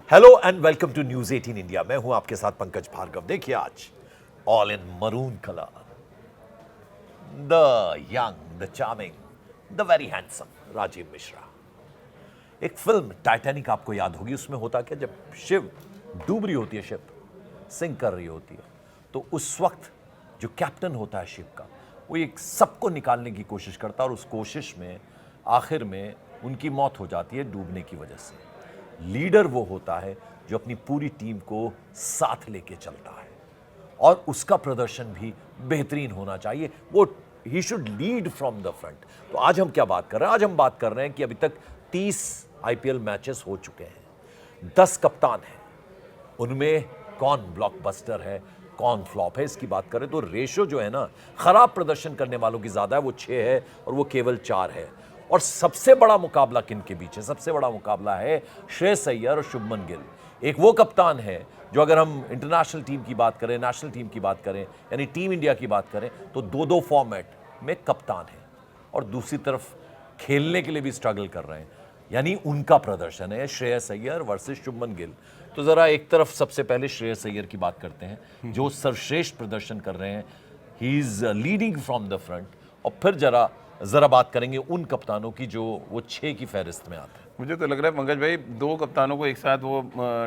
Hello and welcome to news 18 India. मैं हूं आपके साथ पंकज भार्गव। देखिए आज all in maroon colour, the young, the charming, the very handsome Rajiv Mishra. एक फिल्म टाइटैनिक आपको याद होगी। उसमें होता क्या, जब शिव डूब रही होती है, शिप सिंक कर रही होती है, तो उस वक्त जो कैप्टन होता है शिप का, वो एक सबको निकालने की कोशिश करता है और उस कोशिश में आखिर में उनकी मौत हो जाती है डूबने की वजह से। लीडर वो होता है जो अपनी पूरी टीम को साथ लेके चलता है और उसका प्रदर्शन भी बेहतरीन होना चाहिए। वो he should lead from the front. तो आज हम क्या बात कर रहे हैं? आज हम बात कर रहे हैं कि अभी तक 30 आईपीएल मैचेस हो चुके हैं, 10 कप्तान हैं, उनमें कौन ब्लॉकबस्टर है, कौन फ्लॉप है, इसकी बात करें तो रेशो जो है ना, खराब प्रदर्शन करने वालों की ज्यादा है, वो 6 है और वो केवल 4 है। और सबसे बड़ा मुकाबला किन के बीच है? सबसे बड़ा मुकाबला है श्रेयस अय्यर और शुभमन गिल। एक वो कप्तान है जो, अगर हम इंटरनेशनल टीम की बात करें, नेशनल टीम की बात करें, यानी टीम इंडिया की बात करें, तो दो दो फॉर्मेट में कप्तान है और दूसरी तरफ खेलने के लिए भी स्ट्रगल कर रहे हैं। यानी उनका प्रदर्शन है श्रेयस अय्यर वर्सेस शुभमन गिल। तो जरा एक तरफ सबसे पहले श्रेयस अय्यर की बात करते हैं, जो सर्वश्रेष्ठ प्रदर्शन कर रहे हैं, he is leading from the front. और फिर जरा बात करेंगे उन कप्तानों की जो वो 6 की फहरिस्त में आते हैं। मुझे तो लग रहा है पंकज भाई, दो कप्तानों को एक साथ वो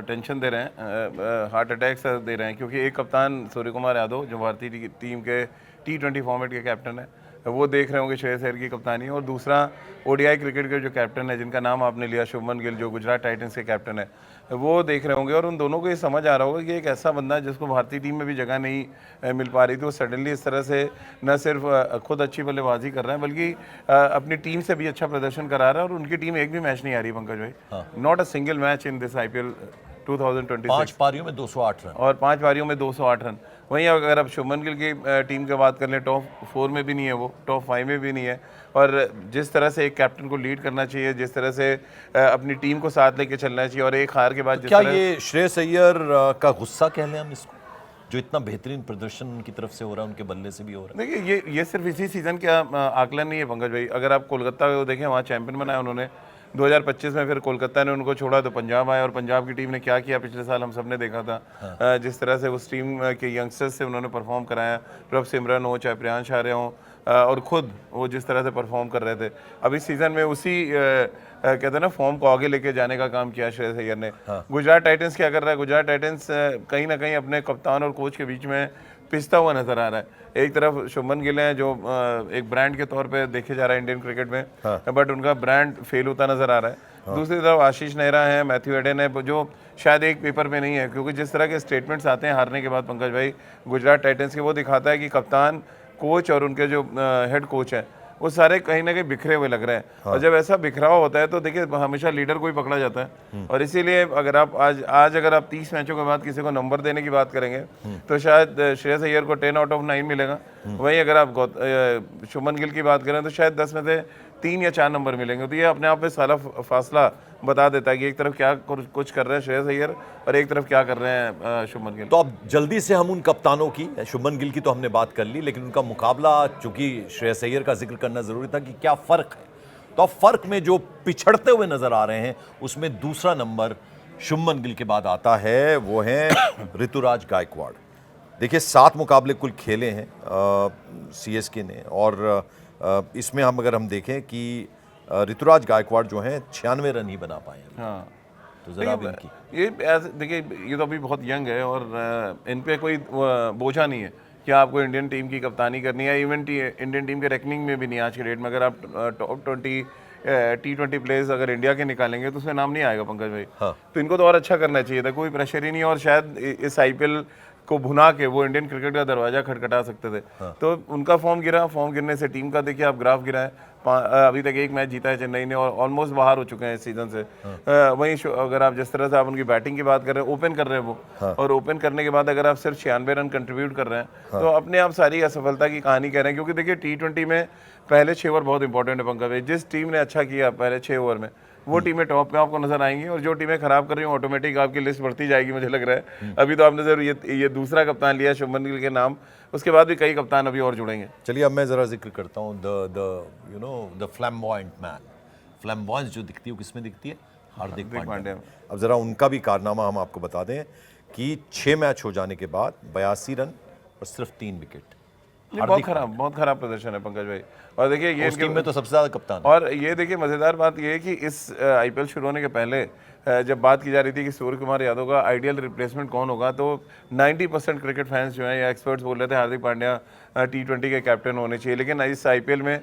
टेंशन दे रहे हैं, हार्ट अटैक से दे रहे हैं, क्योंकि एक कप्तान सूर्य कुमार यादव जो भारतीय टीम के T20 फॉर्मेट के कैप्टन है, वो देख रहे होंगे श्रेयस अय्यर की कप्तानी, और दूसरा ओडीआई क्रिकेट के जो कैप्टन है, जिनका नाम आपने लिया, शुभमन गिल, जो गुजरात टाइटंस के कैप्टन है, वो देख रहे होंगे। और उन दोनों को ये समझ आ रहा होगा कि एक ऐसा बंदा है जिसको भारतीय टीम में भी जगह नहीं मिल पा रही थी, वो सडनली इस तरह से न सिर्फ खुद अच्छी बल्लेबाजी कर रहे हैं, बल्कि अपनी टीम से भी अच्छा प्रदर्शन करा रहा है। और उनकी टीम एक भी मैच नहीं आ रही पंकज भाई, not a single match in this IPL 2026। 5 पारियों में 208 रन और 5 पारियों में 208 रन। वहीं अगर आप शुभमन गिल की टीम की बात कर लें, टॉप 4 में भी नहीं है, वो टॉप 5 में भी नहीं है। और जिस तरह से एक कैप्टन को लीड करना चाहिए, जिस तरह से अपनी टीम को साथ लेके चलना चाहिए, और एक हार के बाद क्या ये श्रेयस अय्यर का गुस्सा कह लें हम इसको, जो इतना बेहतरीन प्रदर्शन उनकी तरफ से हो रहा है, उनके बल्ले से भी हो रहा है? देखिए, ये सिर्फ इसी सीजन का आकलन नहीं है पंकज भाई। अगर आप कोलकाता को देखें, वहाँ चैंपियन बनाया उन्होंने 2025 में, फिर कोलकाता ने उनको छोड़ा तो पंजाब आया, और पंजाब की टीम ने क्या किया पिछले साल हम सब ने देखा था। जिस तरह से उस टीम के यंगस्टर्स से उन्होंने परफॉर्म कराया, प्रभ सिमरन हो, चाहे प्रियांश आर्य हो, और खुद वो जिस तरह से परफॉर्म कर रहे थे। अब इस सीज़न में उसी कहते हैं ना, फॉर्म को आगे लेके जाने का काम किया श्रेयस अय्यर ने। गुजरात टाइटंस क्या कर रहा है? गुजरात टाइटंस कहीं ना कहीं अपने कप्तान और कोच के बीच में पिसता हुआ नजर आ रहा है। एक तरफ शुभमन गिल हैं, जो एक ब्रांड के तौर पे देखे जा रहा है इंडियन क्रिकेट में, बट उनका ब्रांड फेल होता नजर आ रहा है। दूसरी तरफ आशीष नेहरा है, मैथ्यू एडन है, जो शायद एक पेपर पे नहीं है, क्योंकि जिस तरह के स्टेटमेंट्स आते हैं हारने के बाद पंकज भाई गुजरात टाइटंस के, वो दिखाता है कि कप्तान, कोच और उनके जो हेड कोच हैं, वो सारे कहीं ना कहीं बिखरे हुए लग रहे हैं। और जब ऐसा बिखराव होता है तो देखिए, हमेशा लीडर को ही पकड़ा जाता है। और इसीलिए अगर आप आज अगर आप 30 मैचों के बाद किसी को नंबर देने की बात करेंगे, तो शायद श्रेयस अय्यर को 10 आउट ऑफ 9 मिलेगा। वहीं अगर आप शुभमन गिल की बात करें तो शायद 10 में से 3 या 4 नंबर मिलेंगे। तो ये अपने आप में सारा फासला बता देता है कि एक तरफ क्या कुछ कर रहे हैं श्रेयस अय्यर और एक तरफ क्या कर रहे हैं शुभमन गिल। तो अब जल्दी से हम उन कप्तानों की, शुभमन गिल की तो हमने बात कर ली, लेकिन उनका मुकाबला, चूंकि श्रेयस अय्यर का जिक्र करना जरूरी था कि क्या फर्क है, तो अब फर्क में जो पिछड़ते हुए नजर आ रहे हैं, उसमें दूसरा नंबर शुभमन गिल के बाद आता है, वो है ऋतुराज गायकवाड़। देखिए 7 मुकाबले कुल खेले हैं सीएसके ने, और इसमें अगर हम देखें कि ऋतुराज गायकवाड़ जो हैं 96 रन ही बना पाए हैं। हाँ, तो जरा इनकी ये देखिए, ये तो अभी बहुत यंग है और इन पे कोई बोझा नहीं है कि आपको इंडियन टीम की कप्तानी करनी है। इवन इंडियन टीम के रैंकिंग में भी नहीं आज के डेट में। अगर आप टॉप 20 T20 प्लेयर्स अगर इंडिया के निकालेंगे तो उसमें नाम नहीं आएगा पंकज भाई। तो इनको तो और अच्छा करना चाहिए था, कोई प्रेशर ही नहीं है, और शायद इस आईपीएल को भुना के वो इंडियन क्रिकेट का दरवाजा खटखटा सकते थे। तो उनका फॉर्म गिरने से टीम का देखिए आप ग्राफ गिरा है। अभी तक एक मैच जीता है चेन्नई ने, और ऑलमोस्ट बाहर हो चुके हैं इस सीजन से। वहीं अगर आप जिस तरह से आप उनकी बैटिंग की बात कर रहे हैं, ओपन कर रहे हैं वो, और ओपन करने के बाद अगर आप सिर्फ 96 रन कंट्रीब्यूट कर रहे हैं, तो अपने आप सारी असफलता की कहानी कह रहे हैं। क्योंकि देखिए T20 में पहले 6 ओवर बहुत इंपॉर्टेंट है पंकज भाई। जिस टीम ने अच्छा किया पहले 6 ओवर में, वो टीमें टॉप पे आपको नजर आएंगी, और जो टीमें खराब कर रही हैं ऑटोमेटिक आपकी लिस्ट बढ़ती जाएगी, मुझे लग रहा है। अभी तो आपने जरूर ये दूसरा कप्तान लिया शुभमन गिल के नाम, उसके बाद भी कई कप्तान अभी और जुड़ेंगे। चलिए अब मैं जरा जिक्र करता हूँ द फ्लैम्बॉयंट मैन। फ्लैम्बॉयंस जो दिखती है वो किसमें दिखती है? हार्दिक पांड्या। पांड्या। अब जरा उनका भी कारनामा हम आपको बता दें कि 6 मैच हो जाने के बाद 82 रन और सिर्फ 3 विकेट। नहीं, बहुत खराब प्रदर्शन है पंकज भाई। और देखिए ये उस टीम में तो सबसे ज्यादा कप्तान है। और ये देखिए मज़ेदार बात ये है कि इस आईपीएल शुरू होने के पहले जब बात की जा रही थी कि सूर्य कुमार यादव का आइडियल रिप्लेसमेंट कौन होगा, तो 90% क्रिकेट फैंस जो हैं या एक्सपर्ट्स बोल रहे थे हार्दिक पांड्या T20 के कैप्टन होने चाहिए। लेकिन इस आईपीएल में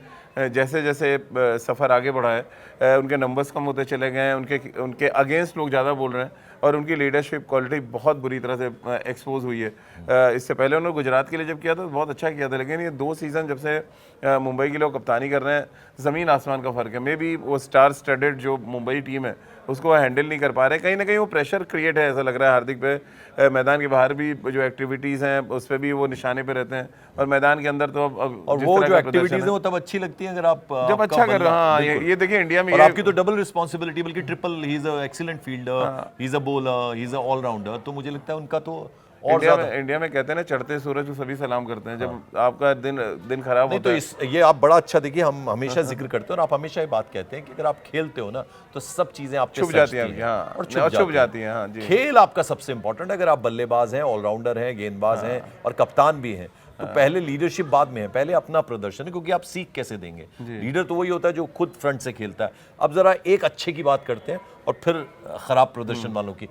जैसे जैसे सफ़र आगे बढ़ा है, उनके नंबर्स कम होते चले गए हैं, उनके अगेंस्ट लोग ज़्यादा बोल रहे हैं और उनकी लीडरशिप क्वालिटी बहुत बुरी तरह से एक्सपोज हुई है। इससे पहले उन्होंने गुजरात के लिए जब किया था तो बहुत अच्छा किया था, लेकिन ये 2 सीज़न जब से मुंबई के लोग कप्तानी कर रहे हैं, ज़मीन आसमान का फ़र्क है। मे बी वो स्टार स्टडेड जो मुंबई टीम है उसको हैंडल नहीं कर पा रहे। कहीं ना कहीं वो प्रेशर क्रिएट है, ऐसा लग रहा है हार्दिक पे। मैदान के बाहर भी जो एक्टिविटीज़ हैं उस पर भी वो निशाने पे रहते हैं, और मैदान के अंदर तो अब और वो जो एक्टिविटीज है वो तब अच्छी लगती है अगर आप जब अच्छा कर रहे हैं। हाँ, ये देखिए इंडिया में और आपकी तो डबल रिस्पांसिबिलिटी, बल्कि triple. He is a excellent fielder, he is a bowler, he is a allrounder. तो मुझे लगता है उनका तो और इंडिया में कहते हैं ना, चढ़ते सूरज को सभी सलाम करते हैं। जब आपका दिन खराब होता है तो ये आप बड़ा अच्छा देखिए, हम हमेशा जिक्र करते हैं और आप हमेशा ये बात कहते हैं कि अगर आप खेलते हो ना तो सब चीजें आपके छुप जाती हैं और छुप जाती हैं। हाँ जी, खेल आपका सबसे इंपॉर्टेंट है। अगर आप बल्लेबाज हैं, ऑलराउंडर हैं, गेंदबाज हैं और कप्तान भी हैं, तो पहले लीडरशिप बाद में है, पहले अपना प्रदर्शन है, क्योंकि आप सीख कैसे देंगे। लीडर तो वही होता है जो खुद फ्रंट से खेलता है। अब जरा एक अच्छे की बात करते हैं और फिर खराब प्रदर्शन वालों की।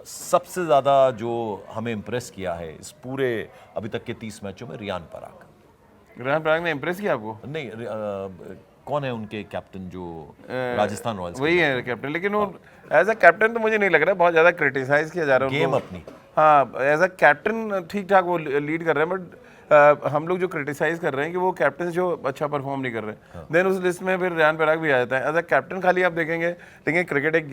सबसे ज्यादा जो हमें इंप्रेस किया है इस पूरे अभी तक के 30 मैचों में, रियान पराग ने इंप्रेस किया आपको? नहीं, कौन है उनके कैप्टन जो राजस्थान रॉयल्स? वही है कैप्टन, लेकिन वो एज अ कैप्टन तो मुझे नहीं लग रहा है बहुत ज्यादा क्रिटिसाइज किया जा रहा है गेम अपनी। हाँ, एज अ कैप्टन ठीक ठाक वो लीड कर रहे हैं, बट हम लोग जो क्रिटिसाइज कर रहे हैं कि वो कैप्टन जो अच्छा परफॉर्म नहीं कर रहे, देन उस लिस्ट में फिर रियान पराग भी आ जाता है। एज अ कैप्टन खाली आप देखेंगे, लेकिन क्रिकेट एक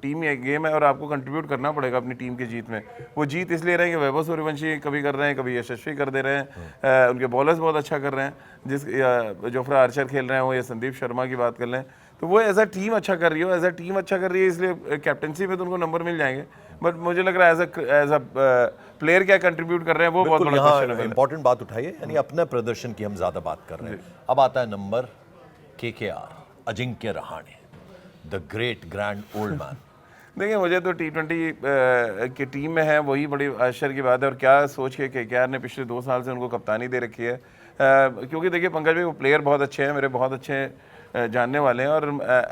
टीम एक गेम है और आपको कंट्रीब्यूट करना पड़ेगा अपनी टीम की जीत में। वो जीत इसलिए रहे कि वैभव सूर्यवंशी कभी कर रहे हैं, कभी यशस्वी कर दे रहे हैं, उनके बॉलर्स बहुत अच्छा कर रहे हैं, जोफ्रा आर्चर खेल रहे हैं वो, या संदीप शर्मा की बात कर लें, तो वो एज अ टीम अच्छा कर रही हो, एज अ टीम अच्छा कर रही है, इसलिए कैप्टनसी में तो उनको नंबर मिल जाएंगे। बट मुझे लग रहा है एज अ प्लेयर क्या कंट्रीब्यूट कर रहे हैं वो बहुत बड़ा क्वेश्चन है। इंपॉर्टेंट बात उठाई है, यानी अपने प्रदर्शन की हम ज्यादा बात कर रहे हैं। अब आता है number KKR, Ajinkya Rahane, the great grand old man. देखिए मुझे तो T20 की टीम में है वही बड़ी आश्चर्य की बात है, और क्या सोच के KKR ने पिछले 2 साल से उनको कप्तानी दे रखी है। क्योंकि देखिए पंकज भाई, वो प्लेयर बहुत अच्छे हैं, मेरे बहुत अच्छे जानने वाले हैं, और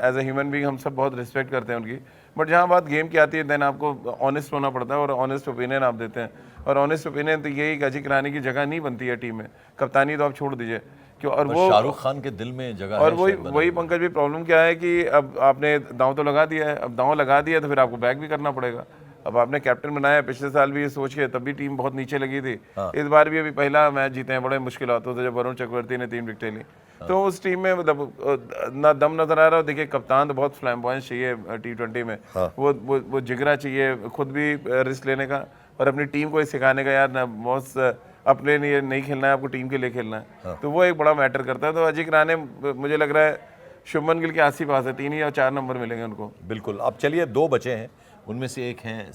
एज ए ह्यूमन बीइंग हम सब बहुत रिस्पेक्ट करते हैं उनकी। बट जहाँ बात गेम की आती है, देन आपको ऑनेस्ट होना पड़ता है और ऑनेस्ट ओपिनियन आप देते हैं। और ऑनेस्ट ओपिनियन तो यही अजिंक्य रहाणे की जगह नहीं बनती है टीम में, कप्तानी तो आप छोड़ दीजिए क्यों। और वो शाहरुख खान के दिल में जगह और है। वही पंकज भी प्रॉब्लम क्या है कि अब आपने दांव तो लगा दिया है, अब दांव लगा दिया तो फिर आपको बैक भी करना पड़ेगा। अब आपने कैप्टन बनाया, पिछले साल भी ये सोच के तब भी टीम बहुत नीचे लगी थी। इस बार भी अभी पहला मैच जीते हैं, बड़े मुश्किल होते थे जब वरुण चक्रवर्ती ने 3 विकेटें ली। तो उस टीम में मतलब ना दम नजर आ रहा है। देखिए कप्तान तो बहुत फ्लैम्बॉयंट चाहिए T20 में, वो जिगरा चाहिए खुद भी रिस्क लेने का और अपनी टीम को सिखाने का, यार ना बॉस अपने लिए नहीं खेलना है, आपको टीम के लिए खेलना है। तो वो एक बड़ा मैटर करता है। तो अजिंक्य रहाणे मुझे लग रहा है शुभमन गिल के आस ही पास है, 3 या 4 नंबर मिलेंगे उनको। बिल्कुल। अब चलिए 2 बचे हैं, उनमें से एक है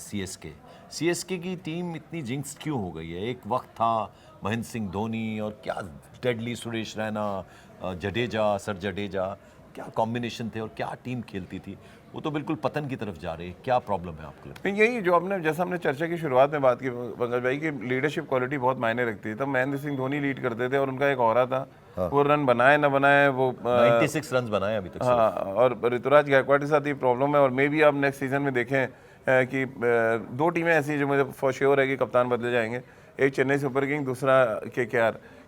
CSK की टीम इतनी जिंक्स क्यों हो गई है? एक वक्त था महेंद्र सिंह धोनी और क्या डेडली सुरेश रैना, सर जडेजा, क्या कॉम्बिनेशन थे और क्या टीम खेलती थी। वो तो बिल्कुल पतन की तरफ जा रही है। क्या प्रॉब्लम है आपको लगता है? यही जो आपने, जैसा हमने चर्चा की शुरुआत में बात की पंकज भाई, की लीडरशिप क्वालिटी बहुत मायने रखती है। तब महेंद्र सिंह धोनी लीड करते थे और उनका एक ऑरा था। वो रन बनाए ना बनाए, वो 96 रन बनाए अभी तक। हाँ, और ऋतुराज गायकवाड़ के साथ ये प्रॉब्लम है। और मे भी आप नेक्स्ट सीजन में देखें कि 2 टीमें ऐसी जो मुझे फॉर श्योर है कि कप्तान बदले जाएंगे। एक चेन्नई सुपर किंग, दूसरा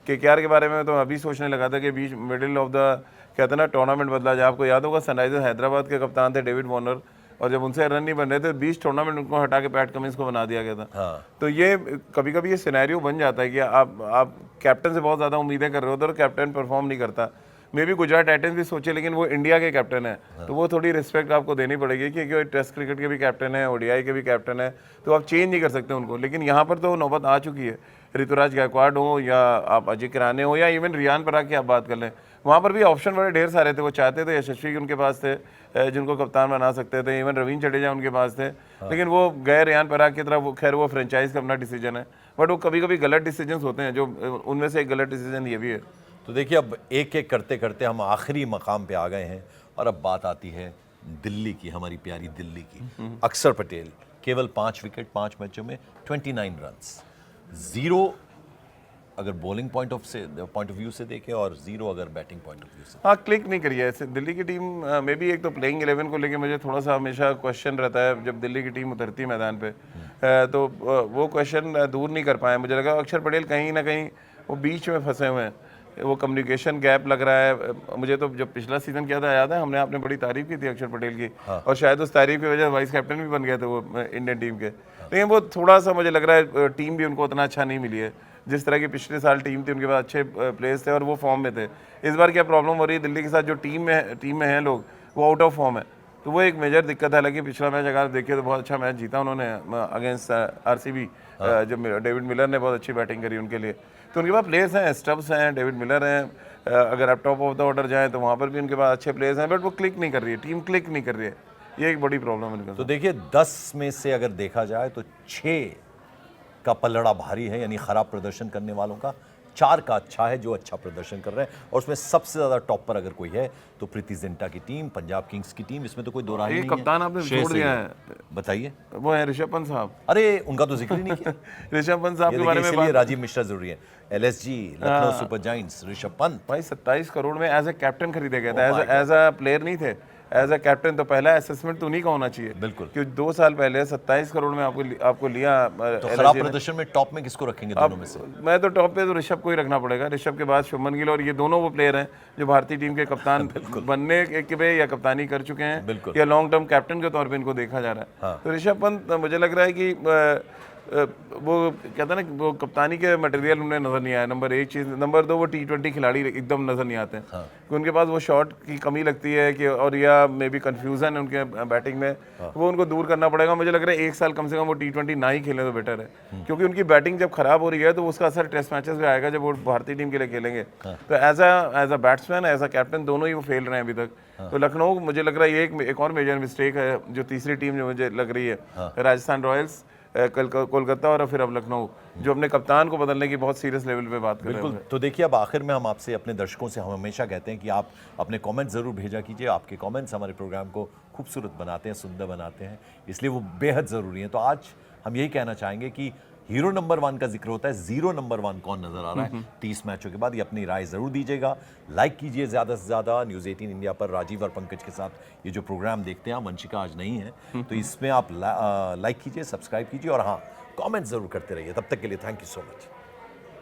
KKR के बारे में तो अभी सोचने लगा था कि बीच मिडिल ऑफ द कहते हैं ना टूर्नामेंट बदला जाए। आपको याद होगा सनराइजर्स हैदराबाद के कप्तान थे डेविड वार्नर, और जब उनसे रन नहीं बन रहे थे 20 टूर्नामेंट उनको हटा के पैट कमिंस को बना दिया गया था। तो ये कभी कभी ये सिनेरियो बन जाता है कि आप कैप्टन से बहुत ज़्यादा उम्मीदें कर रहे होते हो और कैप्टन परफॉर्म नहीं करता। मे बी गुजरात टाइटंस भी सोचे, लेकिन वो इंडिया के कैप्टन है, तो वो थोड़ी रिस्पेक्ट आपको देनी पड़ेगी क्योंकि टेस्ट क्रिकेट के भी कैप्टन है, ODI के भी कैप्टन है, तो आप चेंज नहीं कर सकते उनको। लेकिन यहाँ पर तो नौबत आ चुकी है, ऋतुराज गायकवाड़ हो या आप अजिंक्य रहाणे हो या इवन रियान पराग की आप बात कर लें, वहाँ पर भी ऑप्शन बड़े ढेर सारे थे। वो चाहते थे यशस्वी उनके पास थे जिनको कप्तान बना सकते थे, इवन रविंद्र जडेजा उनके पास थे, लेकिन वो गए रियान पराग की तरफ। खैर वो फ्रेंचाइज का अपना डिसीजन है, बट वो कभी कभी गलत डिसीजन होते हैं, जो उनमें से एक गलत डिसीजन ये भी है। तो देखिए अब एक एक करते करते हम आखिरी मकाम पे आ गए हैं और अब बात आती है दिल्ली की, हमारी प्यारी दिल्ली की अक्षर पटेल केवल 5 विकेट 5 मैचों में 29 रन्स, 0 अगर बॉलिंग पॉइंट ऑफ व्यू से देखें और 0 अगर बैटिंग पॉइंट ऑफ व्यू से। हाँ, क्लिक नहीं करी है ऐसे दिल्ली की टीम में भी। एक तो प्लेइंग 11 को लेके मुझे थोड़ा सा हमेशा क्वेश्चन रहता है जब दिल्ली की टीम उतरती है मैदान पे, तो वो क्वेश्चन दूर नहीं कर पाए। मुझे लगा अक्षर पटेल कहीं ना कहीं वो बीच में फंसे हुए हैं, वो कम्युनिकेशन गैप लग रहा है मुझे। तो जब पिछला सीजन किया था याद है, हमने आपने बड़ी तारीफ की थी अक्षर पटेल की, और शायद उस तारीफ की वजह से वाइस कैप्टन भी बन गए थे वो इंडियन टीम के। लेकिन वो थोड़ा सा मुझे लग रहा है टीम भी उनको उतना अच्छा नहीं मिली है जिस तरह की पिछले साल टीम थी, उनके पास अच्छे प्लेयर्स थे और वो फॉर्म में थे। इस बार क्या प्रॉब्लम हो रही है दिल्ली के साथ, जो टीम में हैं लोग वो आउट ऑफ फॉर्म है, तो वो एक मेजर दिक्कत है। हालांकि पिछला मैच अगर देखिए तो बहुत अच्छा मैच जीता उन्होंने अगेंस्ट आरसीबी, जब डेविड मिलर ने बहुत अच्छी बैटिंग करी उनके लिए। तो उनके पास प्लेयर्स हैं, स्टब्स हैं, डेविड मिलर हैं, अगर आप टॉप ऑफ द ऑर्डर जाएँ तो वहाँ पर भी उनके पास अच्छे प्लेयर्स हैं, बट वो क्लिक नहीं कर रही है, टीम क्लिक नहीं कर रही है। ये एक बड़ी प्रॉब्लम है उनके साथ। तो देखिए 10 में से अगर देखा जाए तो 6 का पलड़ा भारी है, यानी खराब प्रदर्शन करने वालों का, 4 का अच्छा है जो अच्छा प्रदर्शन कर रहे हैं, और उसमें सबसे ज्यादा टॉप पर अगर कोई है तो प्रीति जिंटा की टीम, पंजाब किंग्स की टीम, इसमें तो कोई दो राय नहीं है। कप्तान आपने छोड़ दिया है, बताइए। वो है ऋषभ पंत साहब। अरे उनका तो जिक्र ही नहीं किया। ऋषभ पंत साहब ये के बारे में इसलिए राजीव मिश्रा जरूरी है। LSG, Lucknow super giants, Rishabh Pant भाई 27 करोड़ में एज ए कैप्टन खरीदे गए थे, एज अ प्लेयर नहीं थे, एज अ कैप्टन। तो पहला असेसमेंट तो उन्हीं का होना चाहिए, बिल्कुल, क्योंकि 2 साल पहले 27 करोड़ में आपको लिया। तो खराब प्रदर्शन में टॉप में किसको रखेंगे दोनों में से? मैं तो टॉप पे तो ऋषभ को ही रखना पड़ेगा। ऋषभ के बाद शुभमन गिल, और ये दोनों वो प्लेयर हैं जो भारतीय टीम के कप्तान बनने के पे या कप्तानी कर चुके हैं, या लॉन्ग टर्म कैप्टन के तौर पे इनको देखा जा रहा है। तो ऋषभ पंत मुझे लग रहा है कि वो कहता है ना, वो कप्तानी के मटेरियल उन्हें नजर नहीं आया, नंबर 1 चीज़। नंबर 2, वो T20 खिलाड़ी एकदम नजर नहीं आते हैं, क्योंकि उनके पास वो शॉट की कमी लगती है कि, और या मे बी कन्फ्यूजन है उनके बैटिंग में, वो उनको दूर करना पड़ेगा। मुझे लग रहा है 1 साल कम से कम वो T20 ना ही खेलें तो बेटर है, क्योंकि उनकी बैटिंग जब खराब हो रही है तो उसका असर टेस्ट मैचेस में आएगा जब वो भारतीय टीम के लिए खेलेंगे। तो as a batsman, as a captain, दोनों ही वो फेल रहे हैं अभी तक। तो लखनऊ मुझे लग रहा है ये एक और मेजर मिस्टेक है, जो तीसरी टीम जो मुझे लग रही है, राजस्थान रॉयल्स, कोलकाता और फिर अब लखनऊ, जो अपने कप्तान को बदलने की बहुत सीरियस लेवल पे बात कर रहे हैं। बिल्कुल। तो देखिए, अब आखिर में हम आपसे, अपने दर्शकों से हम हमेशा कहते हैं कि आप अपने कमेंट ज़रूर भेजा कीजिए। आपके कमेंट्स हमारे प्रोग्राम को खूबसूरत बनाते हैं, सुंदर बनाते हैं, इसलिए वो बेहद ज़रूरी हैं। तो आज हम यही कहना चाहेंगे कि हीरो नंबर 1 का जिक्र होता है, 0 नंबर 1 कौन नजर आ रहा है 30 मैचों के बाद? ये अपनी राय जरूर दीजिएगा। लाइक कीजिए ज़्यादा से ज़्यादा। न्यूज़ 18 इंडिया पर राजीव और पंकज के साथ ये जो प्रोग्राम देखते हैं, वंशिका आज नहीं है, तो इसमें आप लाइक कीजिए, सब्सक्राइब कीजिए, और हाँ, कमेंट जरूर करते रहिए। तब तक के लिए थैंक यू सो मच।